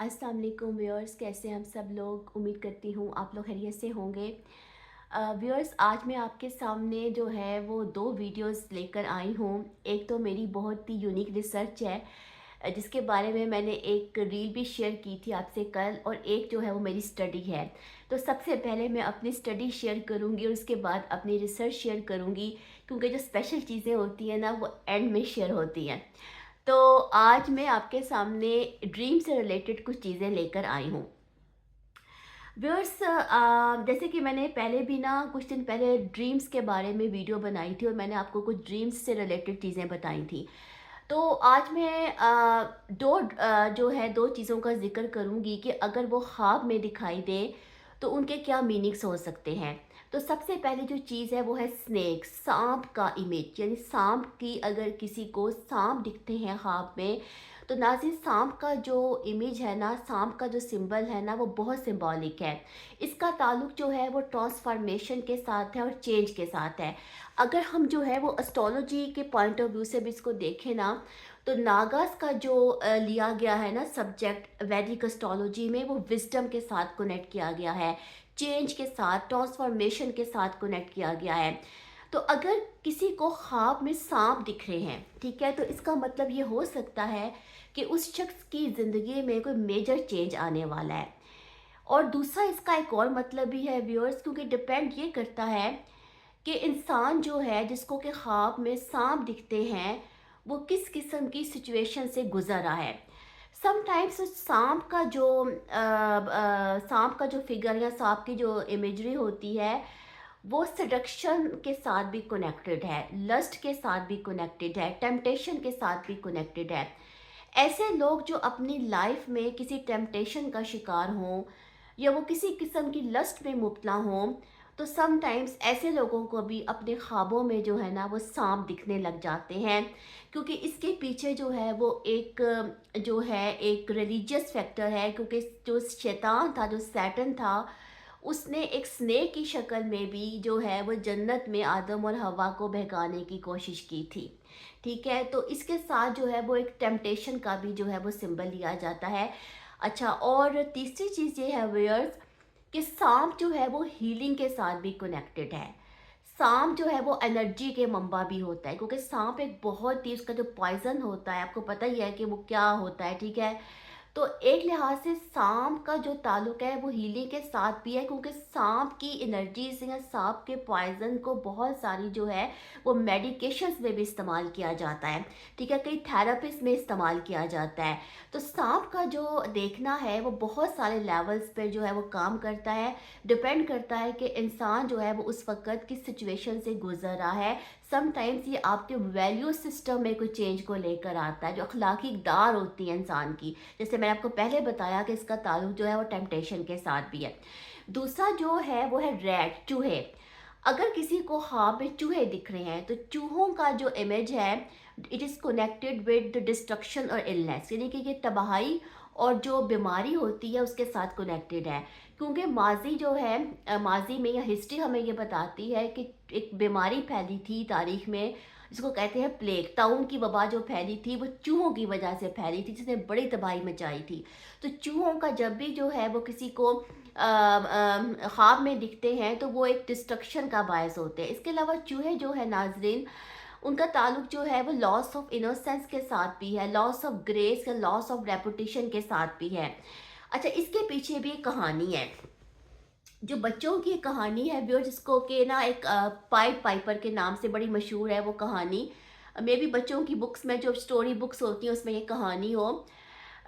अस्सलाम वालेकुम व्यूअर्स, कैसे हैं हम सब लोग। उम्मीद करती हूँ आप लोग खैरियत से होंगे। व्यूअर्स, आज मैं आपके सामने जो है वो दो वीडियोस लेकर आई हूँ। एक तो मेरी बहुत ही यूनिक रिसर्च है, जिसके बारे में मैंने एक रील भी शेयर की थी आपसे कल, और एक जो है वो मेरी स्टडी है। तो सबसे पहले मैं अपनी स्टडी शेयर करूँगी और उसके बाद अपनी रिसर्च शेयर करूँगी, क्योंकि जो स्पेशल चीज़ें होती हैं ना वो एंड में शेयर होती हैं। तो आज मैं आपके सामने ड्रीम से रिलेटेड कुछ चीज़ें लेकर आई हूँ। व्यूअर्स, जैसे कि मैंने पहले भी ना कुछ दिन पहले ड्रीम्स के बारे में वीडियो बनाई थी और मैंने आपको कुछ ड्रीम्स से रिलेटेड चीज़ें बताई थी। तो आज मैं जो है दो चीज़ों का ज़िक्र करूँगी कि अगर वो ख्वाब में दिखाई दे तो उनके क्या मीनिंग्स हो सकते हैं। तो सबसे पहले जो चीज़ है वो है स्नेक, सांप का इमेज, यानी सांप की अगर किसी को सांप दिखते हैं ख्वाब में, तो नाज़रीन सांप का जो इमेज है ना, सांप का जो सिंबल है ना, वो बहुत सिंबॉलिक है। इसका ताल्लुक जो है वो ट्रांसफॉर्मेशन के साथ है और चेंज के साथ है। अगर हम जो है वो एस्ट्रोलॉजी के पॉइंट ऑफ व्यू से भी इसको देखें ना, तो नागास का जो लिया गया है ना सब्जेक्ट वैदिक एस्ट्रोलॉजी में, वो विजडम के साथ कनेक्ट किया गया है, चेंज के साथ, ट्रांसफॉर्मेशन के साथ कनेक्ट किया गया है। तो अगर किसी को ख्वाब में सांप दिख रहे हैं, ठीक है, तो इसका मतलब ये हो सकता है कि उस शख्स की ज़िंदगी में कोई मेजर चेंज आने वाला है। और दूसरा इसका एक और मतलब भी है व्यूअर्स, क्योंकि डिपेंड ये करता है कि इंसान जो है जिसको के ख्वाब में सांप दिखते हैं, वो किस किस्म की सिचुएशन से गुजर रहा है। समटाइम्स सांप का जो फिगर या सांप की जो इमेजरी होती है, वो सडक्शन के साथ भी कनेक्टेड है, लस्ट के साथ भी कनेक्टेड है, टेम्पटेशन के साथ भी कनेक्टेड है। ऐसे लोग जो अपनी लाइफ में किसी टेम्पटेशन का शिकार हों या वो किसी किस्म की लस्ट में मुब्तला हों, तो समटाइम्स ऐसे लोगों को भी अपने ख्वाबों में जो है ना वो सांप दिखने लग जाते हैं। क्योंकि इसके पीछे जो है वो जो है एक रिलीजियस फैक्टर है, क्योंकि जो शैतान था, जो सैटन था, उसने एक स्नेक की शक्ल में भी जो है वो जन्नत में आदम और हवा को बहकाने की कोशिश की थी। ठीक है, तो इसके साथ जो है वो एक टेम्पटेशन का भी जो है वो सिंबल लिया जाता है। अच्छा, और तीसरी चीज़ ये है व्यूअर्स, कि सांप जो है वो हीलिंग के साथ भी कनेक्टेड है। सांप जो है वो एनर्जी के मंबा भी होता है, क्योंकि सांप एक बहुत ही, उसका जो पॉइजन होता है आपको पता ही है कि वो क्या होता है, ठीक है। तो एक लिहाज से सांप का जो ताल्लुक है वो हीलिंग के साथ भी है, क्योंकि सांप की एनर्जी से या सांप के पॉइजन को बहुत सारी जो है वो मेडिकेशंस में भी इस्तेमाल किया जाता है, ठीक है, कई थेरेपीज में इस्तेमाल किया जाता है। तो सांप का जो देखना है वो बहुत सारे लेवल्स पर जो है वो काम करता है। डिपेंड करता है कि इंसान जो है वो उस वक्त किस सिचुएशन से गुजर रहा है। समटाइम्स ये आपके वैल्यू सिस्टम में कोई चेंज को लेकर आता है, जो अखलाकी इक़दार होती है इंसान की। जैसे मैंने आपको पहले बताया कि इसका ताल्लुक जो है वो टेम्पटेशन के साथ भी है। दूसरा जो है वो है रैट, चूहे। अगर किसी को ख्वाब में चूहे दिख रहे हैं, तो चूहों का जो इमेज है, it is connected with destruction और इलनेस, यानी कि ये तबाही और जो बीमारी होती है उसके साथ कनेक्टेड है। क्योंकि माजी जो है, माजी में या हिस्ट्री हमें ये बताती है कि एक बीमारी फैली थी तारीख में, जिसको कहते हैं प्लेग। ताउन की वबा जो फैली थी वो चूहों की वजह से फैली थी, जिसने बड़ी तबाही मचाई थी। तो चूहों का जब भी जो है वो किसी को ख्वाब में दिखते हैं, तो वो एक डिस्ट्रक्शन का बायस होते हैं। इसके अलावा चूहे जो है नाजरीन, उनका ताल्लुक जो है वो लॉस ऑफ इनोसेंस के साथ भी है, लॉस ऑफ ग्रेस या लॉस ऑफ रेपुटेशन के साथ भी है। अच्छा, इसके पीछे भी एक कहानी है, जो बच्चों की कहानी है व्यूअर, जिसको कि ना एक पाइड पाइपर के नाम से बड़ी मशहूर है वो कहानी। मे बी बच्चों की बुक्स में, जो स्टोरी बुक्स होती हैं, उसमें ये कहानी हो।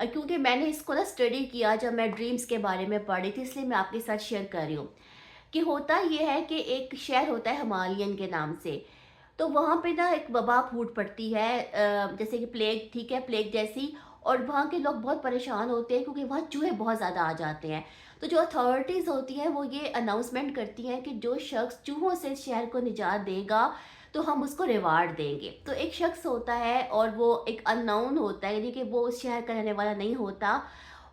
क्योंकि मैंने इसको ना स्टडी किया जब मैं ड्रीम्स के बारे में पढ़ी थी, इसलिए मैं आपके साथ शेयर कर रही हूँ। कि होता ये है कि एक शहर होता है हिमालयन के नाम से। तो वहाँ पे ना एक वबा फूट पड़ती है, जैसे कि प्लेग, ठीक है, प्लेग जैसी। और वहाँ के लोग बहुत परेशान होते हैं, क्योंकि वहाँ चूहे बहुत ज़्यादा आ जाते हैं। तो जो अथॉरिटीज़ होती हैं वो ये अनाउंसमेंट करती हैं कि जो शख्स चूहों से शहर को निजात देगा, तो हम उसको रिवार्ड देंगे। तो एक शख्स होता है और वो एक अननोन होता है, यानी कि वो उस शहर का रहने वाला नहीं होता,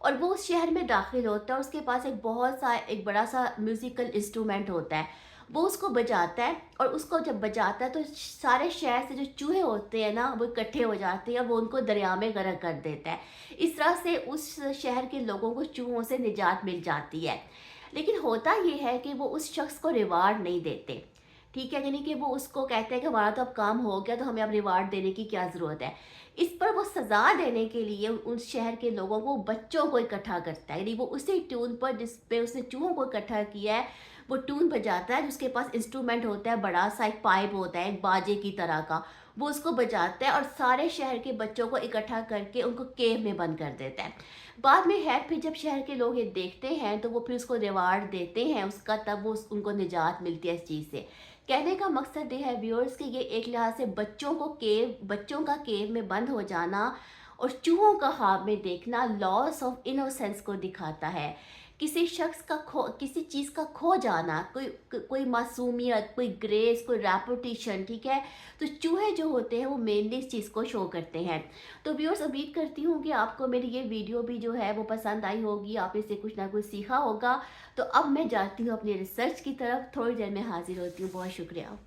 और वो उस शहर में दाखिल होता है, और उसके पास एक बड़ा सा म्यूज़िकल इंस्ट्रूमेंट होता है। वो उसको बजाता है, और उसको जब बजाता है तो सारे शहर से जो चूहे होते हैं ना वो इकट्ठे हो जाते हैं और वो उनको दरिया में गर्क कर देता है। इस तरह से उस शहर के लोगों को चूहों से निजात मिल जाती है। लेकिन होता ये है कि वो उस शख्स को रिवार्ड नहीं देते, ठीक है, यानी कि वो उसको कहते हैं कि हमारा तो अब काम हो गया, तो हमें अब रिवार्ड देने की क्या ज़रूरत है। इस पर वो सज़ा देने के लिए उस शहर के लोगों को, बच्चों को इकट्ठा करता है, यानी वो उसी ट्यून पर जिस पे उसने चूहों को इकट्ठा किया है वो ट्यून बजाता है, जिसके पास इंस्ट्रूमेंट होता है, बड़ा सा एक पाइप होता है एक बाजे की तरह का, वो उसको बजाता है और सारे शहर के बच्चों को इकट्ठा करके उनको केव में बंद कर देता है। बाद में है फिर जब शहर के लोग ये देखते हैं तो वो फिर उसको रिवार्ड देते हैं उसका, तब वो उनको निजात मिलती है इस चीज़ से। कहने का मकसद ये है व्यूअर्स कि ये एक लिहाज से बच्चों का केव में बंद हो जाना और चूहों का ख्वाब में देखना लॉस ऑफ इनोसेंस को दिखाता है। किसी चीज़ का खो जाना, कोई मासूमियत, कोई ग्रेस, कोई रेपुटेशन, ठीक है। तो चूहे जो होते हैं वो मेनली इस चीज़ को शो करते हैं। तो व्यूअर्स, उम्मीद करती हूँ कि आपको मेरी ये वीडियो भी जो है वो पसंद आई होगी, आपने इससे कुछ ना कुछ सीखा होगा। तो अब मैं जाती हूँ अपनी रिसर्च की तरफ, थोड़ी देर में हाजिर होती हूँ। बहुत शुक्रिया।